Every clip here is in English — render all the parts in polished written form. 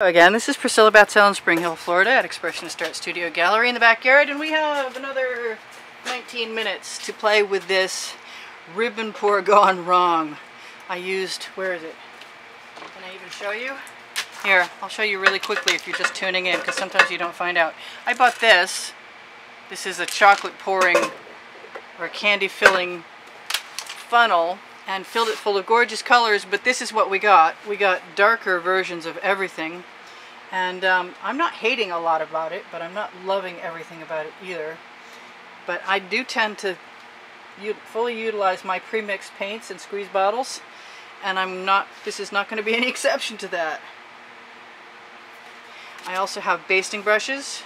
Again, this is Priscilla Batzel in Spring Hill, Florida at Expressionist Art Studio Gallery in the backyard, and we have another 19 minutes to play with this ribbon pour gone wrong. I used, where is it? Can I even show you? Here, I'll show you really quickly if you're just tuning in, because sometimes you don't find out. I bought this. This is a chocolate pouring or candy filling funnel, and filled it full of gorgeous colors, but this is what we got. We got darker versions of everything, and I'm not hating a lot about it, but I'm not loving everything about it either. But I do tend to fully utilize my pre-mixed paints and squeeze bottles, and this is not going to be any exception to that. I also have basting brushes,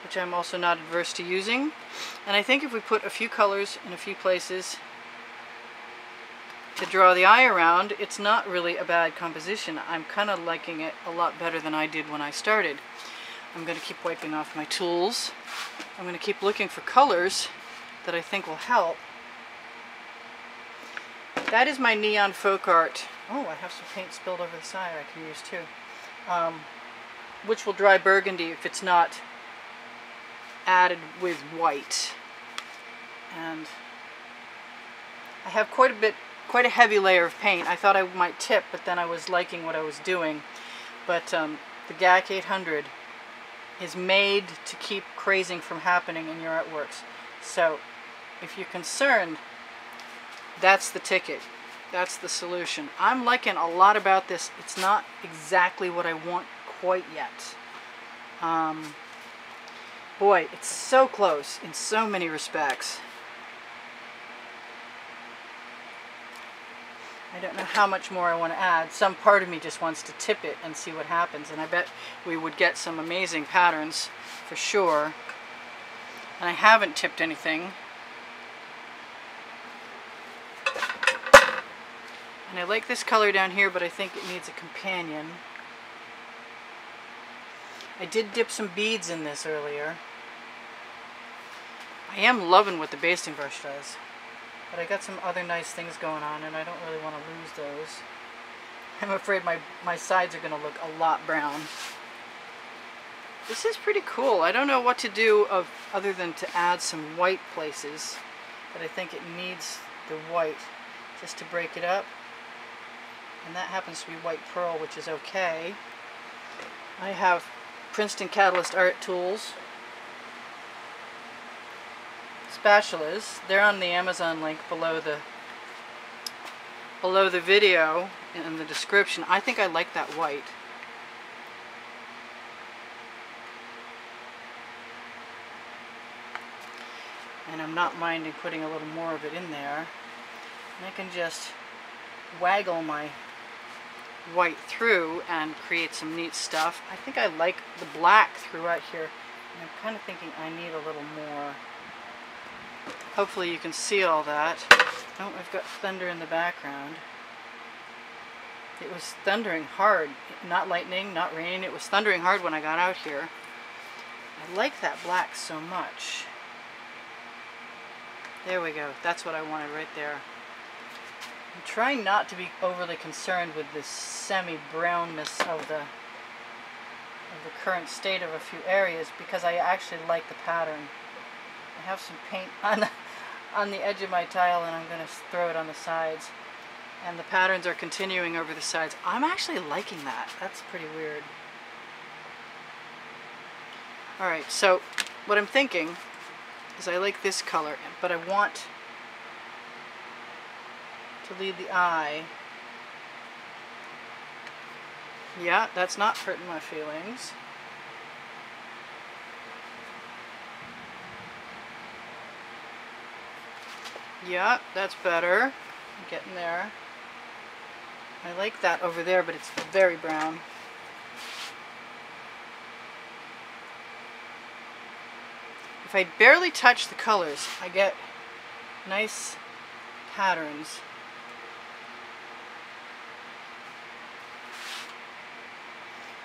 which I'm also not adverse to using. And I think if we put a few colors in a few places to draw the eye around, it's not really a bad composition. I'm kind of liking it a lot better than I did when I started. I'm going to keep wiping off my tools. I'm going to keep looking for colors that I think will help. That is my neon folk art. Oh, I have some paint spilled over the side I can use too. Which will dry burgundy if it's not added with white. And I have quite a heavy layer of paint. I thought I might tip, but then I was liking what I was doing. But the GAC 800 is made to keep crazing from happening in your artworks. So if you're concerned, that's the ticket. That's the solution. I'm liking a lot about this. It's not exactly what I want quite yet. Boy, it's so close in so many respects. I don't know how much more I want to add. Some part of me just wants to tip it and see what happens, and I bet we would get some amazing patterns for sure. And I haven't tipped anything. And I like this color down here, but I think it needs a companion. I did dip some beads in this earlier. I am loving what the basting brush does, but I got some other nice things going on, and I don't really want to lose those. I'm afraid my sides are going to look a lot brown. This is pretty cool. I don't know what to do other than to add some white places, but I think it needs the white just to break it up. And that happens to be white pearl, which is okay. I have Princeton Catalyst art tools. Spatulas. They're on the Amazon link below the video in the description. I think I like that white. And I'm not minding putting a little more of it in there. And I can just waggle my white through and create some neat stuff. I think I like the black throughout here. And I'm kind of thinking I need a little more. Hopefully you can see all that. Oh, I've got thunder in the background. It was thundering hard. Not lightning, not rain. It was thundering hard when I got out here. I like that black so much. There we go. That's what I wanted right there. I'm trying not to be overly concerned with this semi-brownness of the current state of a few areas, because I actually like the pattern. I have some paint on the edge of my tile, and I'm going to throw it on the sides. And the patterns are continuing over the sides. I'm actually liking that. That's pretty weird. Alright, so what I'm thinking is I like this color, but I want to lead the eye. Yeah, that's not hurting my feelings. Yeah, that's better. I'm getting there. I like that over there, but it's very brown. If I barely touch the colors, I get nice patterns.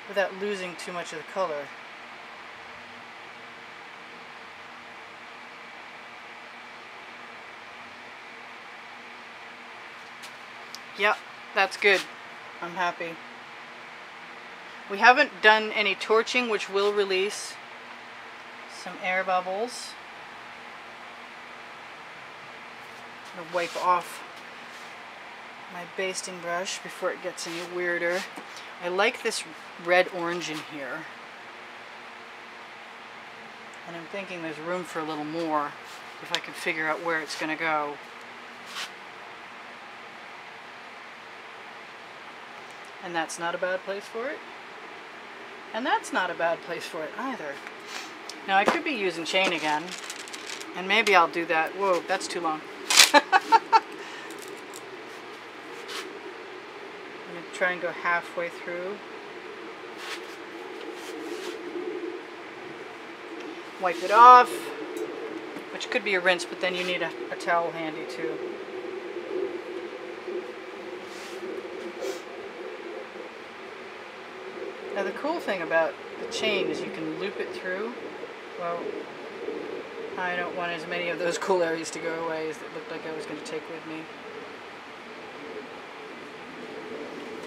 Without losing too much of the color. Yep, that's good. I'm happy. We haven't done any torching, which will release some air bubbles. I'm going to wipe off my basting brush before it gets any weirder. I like this red-orange in here. And I'm thinking there's room for a little more if I can figure out where it's going to go. And that's not a bad place for it. And that's not a bad place for it either. Now I could be using chain again. And maybe I'll do that. Whoa, that's too long. I'm going to try and go halfway through. Wipe it off, which could be a rinse, but then you need a towel handy too. Now the cool thing about the chain is you can loop it through. Well, I don't want as many of those cool areas to go away as it looked like I was going to take with me.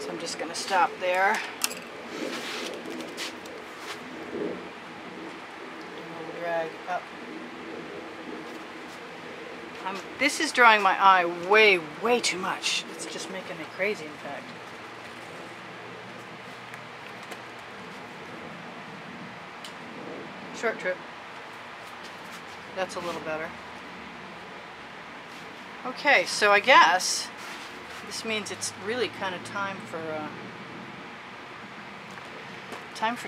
So I'm just going to stop there. Drag up. This is drawing my eye way too much. It's just making me crazy, in fact. Short trip. That's a little better. Okay, so I guess this means it's really kind of time for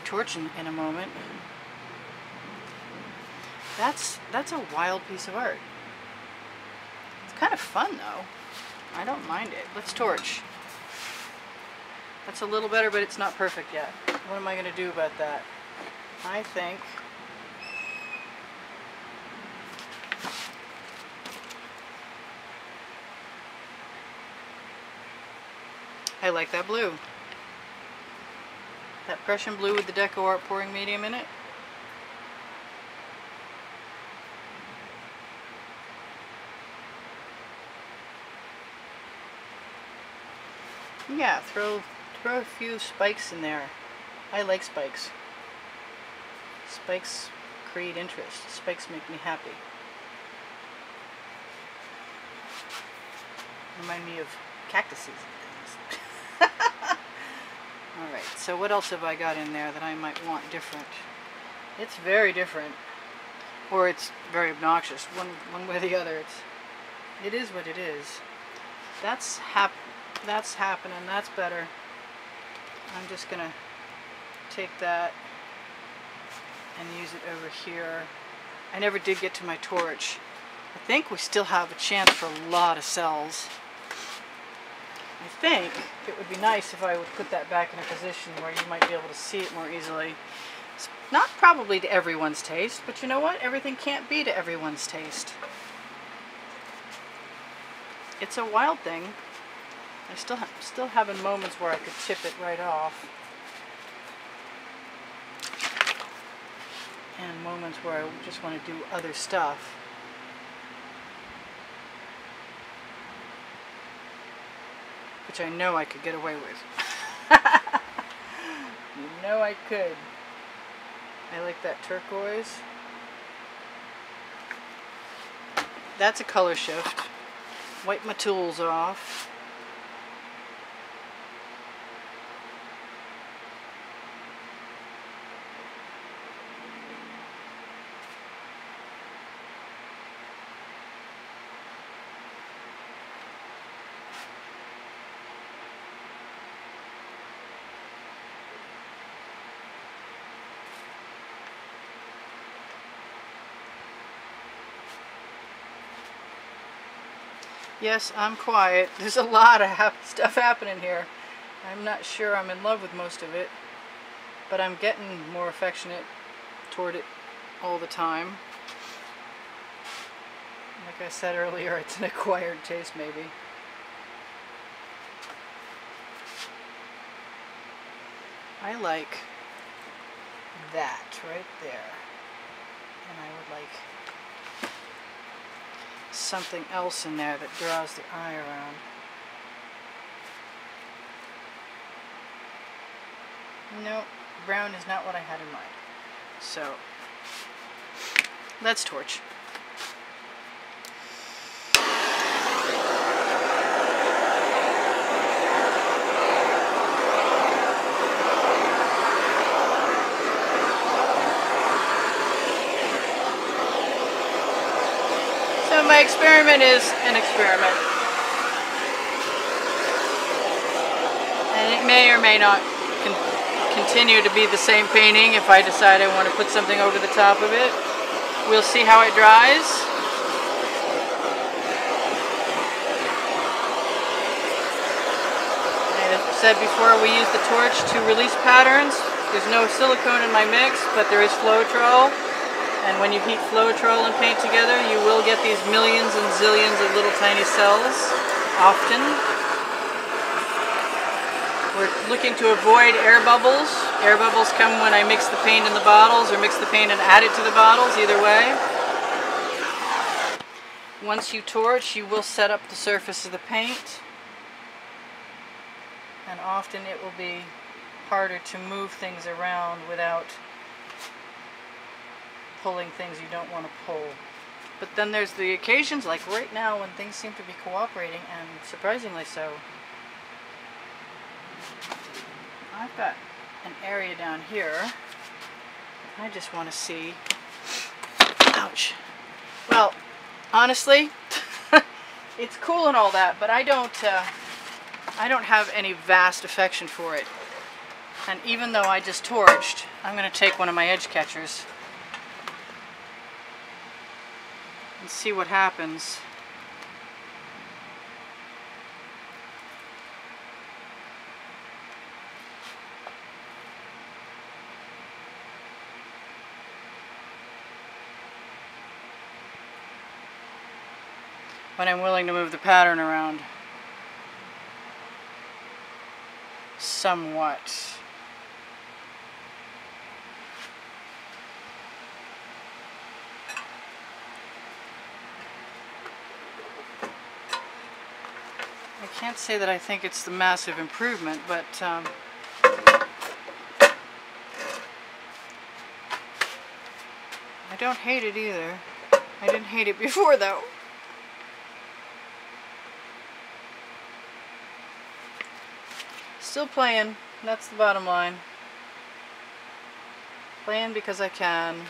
torching in a moment. That's a wild piece of art. It's kind of fun though. I don't mind it. Let's torch. That's a little better, but it's not perfect yet. What am I going to do about that? I think I like that blue. That Prussian blue with the Deco Art pouring medium in it. Yeah, throw a few spikes in there. I like spikes. Spikes create interest. Spikes make me happy. Remind me of cactuses and things. Alright, so what else have I got in there that I might want different? It's very different. Or it's very obnoxious. One way or the other. It is what it is. That's happening. That's better. I'm just going to take that and use it over here. I never did get to my torch. I think we still have a chance for a lot of cells. I think it would be nice if I would put that back in a position where you might be able to see it more easily. It's not probably to everyone's taste, but you know what? Everything can't be to everyone's taste. It's a wild thing. I still having moments where I could tip it right off. And moments where I just want to do other stuff. Which I know I could get away with. You know I could. I like that turquoise. That's a color shift. Wipe my tools off. Yes, I'm quiet. There's a lot of stuff happening here. I'm not sure I'm in love with most of it, but I'm getting more affectionate toward it all the time. Like I said earlier, it's an acquired taste maybe. I like that right there. And I would like something else in there that draws the eye around. No, brown is not what I had in mind. So, let's torch. So my experiment is an experiment. And it may or may not continue to be the same painting if I decide I want to put something over the top of it. We'll see how it dries. And as I said before, we use the torch to release patterns. There's no silicone in my mix, but there is Floetrol. And when you heat Floetrol and paint together, you will get these millions and zillions of little tiny cells, often. We're looking to avoid air bubbles. Air bubbles come when I mix the paint in the bottles or mix the paint and add it to the bottles, either way. Once you torch, you will set up the surface of the paint. And often it will be harder to move things around without pulling things you don't want to pull. But then there's the occasions, like right now, when things seem to be cooperating, and surprisingly so. I've got an area down here. I just want to see. Ouch. Well, honestly, it's cool and all that, but I don't have any vast affection for it. And even though I just torched, I'm going to take one of my edge catchers and see what happens. When I'm willing to move the pattern around somewhat. I can't say that I think it's the massive improvement, but I don't hate it either. I didn't hate it before though. Still playing, that's the bottom line. Playing because I can.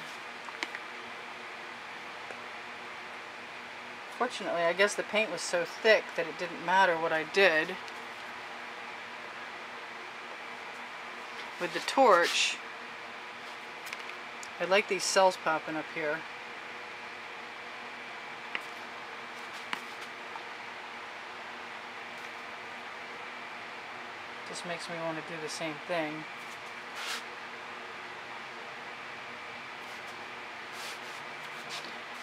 Fortunately, I guess the paint was so thick that it didn't matter what I did. With the torch, I like these cells popping up here. Just makes me want to do the same thing.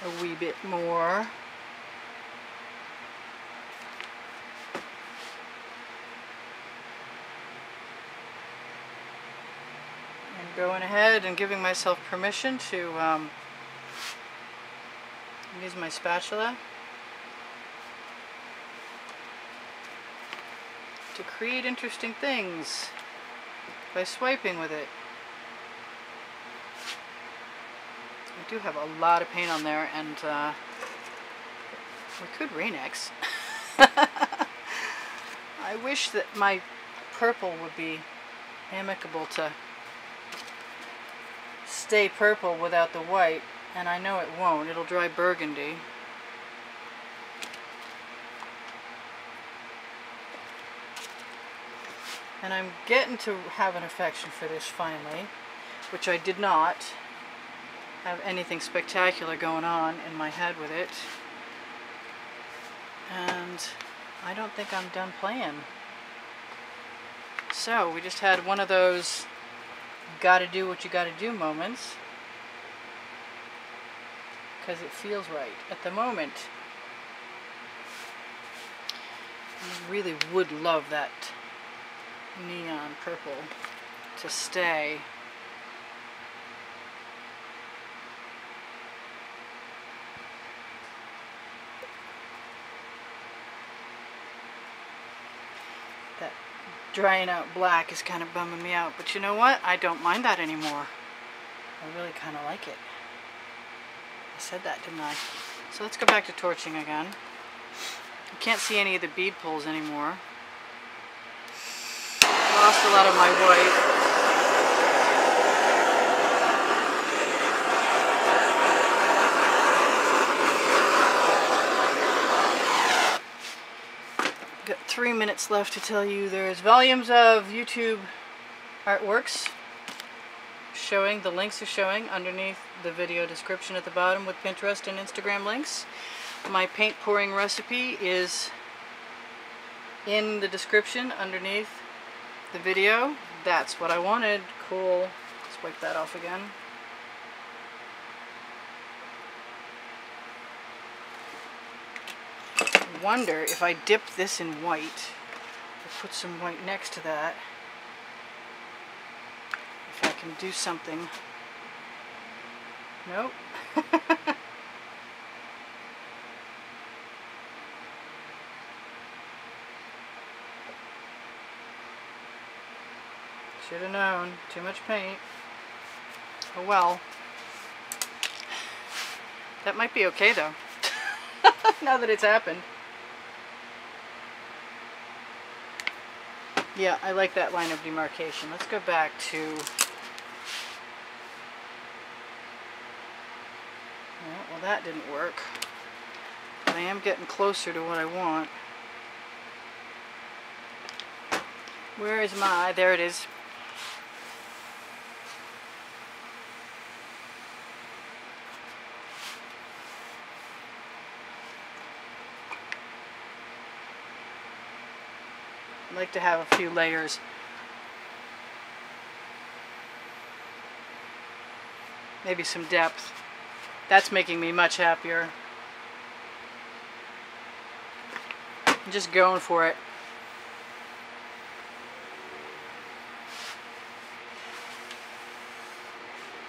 A wee bit more. And going ahead and giving myself permission to use my spatula to create interesting things by swiping with it. I do have a lot of paint on there, and we could Rain-X. I wish that my purple would be amicable to stay purple without the white, and I know it won't. It'll dry burgundy. And I'm getting to have an affection for this finally, which I did not have anything spectacular going on in my head with it. And I don't think I'm done playing. So we just had one of those gotta do what you gotta do moments, because it feels right at the moment. I really would love that neon purple to stay. That drying out black is kind of bumming me out. But you know what? I don't mind that anymore. I really kind of like it. I said that, didn't I? So let's go back to torching again. I can't see any of the bead pulls anymore. Lost a lot of my white. Got 3 minutes left to tell you there's volumes of YouTube artworks showing. The links are showing underneath the video description at the bottom with Pinterest and Instagram links. My paint pouring recipe is in the description underneath the video. That's what I wanted. Cool. Let's wipe that off again. I wonder if I dip this in white, or put some white next to that, if I can do something. Nope. Should have known. Too much paint. Oh well. That might be okay though. Now that it's happened. Yeah, I like that line of demarcation. Let's go back to... Well, that didn't work. But I am getting closer to what I want. Where is my... There it is. I like to have a few layers. Maybe some depth. That's making me much happier. I'm just going for it.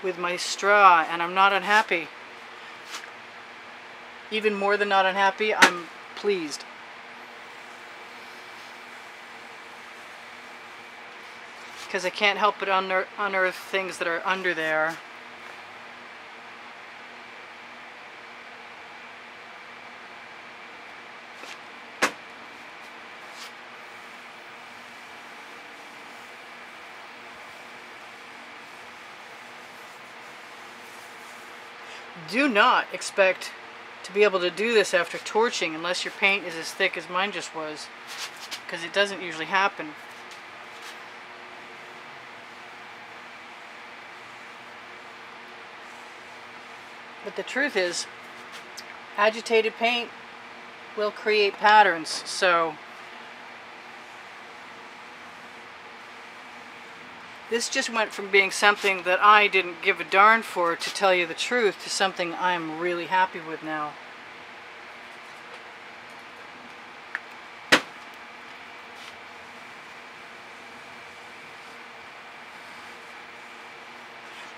With my straw, and I'm not unhappy. Even more than not unhappy, I'm pleased. Because I can't help but unearth things that are under there. Do not expect to be able to do this after torching unless your paint is as thick as mine just was, because it doesn't usually happen. But the truth is, agitated paint will create patterns, so this just went from being something that I didn't give a darn for, to tell you the truth, to something I'm really happy with now.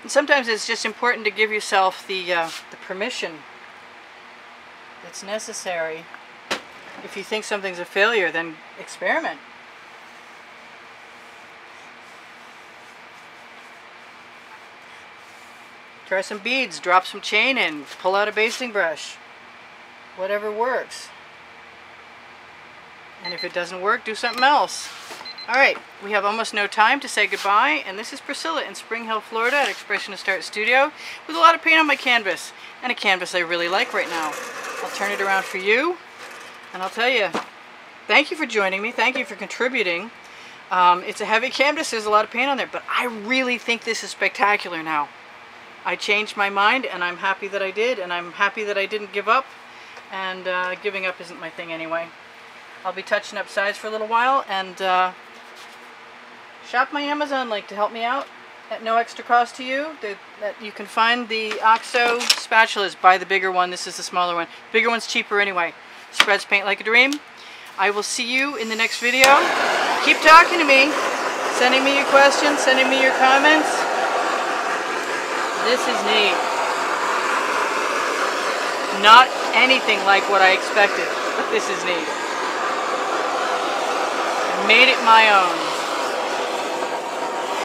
And sometimes it's just important to give yourself the permission that's necessary. If you think something's a failure, then experiment. Try some beads, drop some chain in, pull out a basting brush. Whatever works. And if it doesn't work, do something else. Alright, we have almost no time to say goodbye, and this is Priscilla in Spring Hill, Florida at Expressionist Art Studio with a lot of paint on my canvas, and a canvas I really like right now. I'll turn it around for you, and I'll tell you, thank you for joining me, thank you for contributing. It's a heavy canvas, there's a lot of paint on there, but I really think this is spectacular now. I changed my mind, and I'm happy that I did, and I'm happy that I didn't give up, and giving up isn't my thing anyway. I'll be touching up sides for a little while, and shop my Amazon link to help me out at no extra cost to you. You can find the OXO spatulas. Buy the bigger one. This is the smaller one. The bigger one's cheaper anyway. Spreads paint like a dream. I will see you in the next video. Keep talking to me. Sending me your questions. Sending me your comments. This is neat. Not anything like what I expected, but this is neat. I made it my own.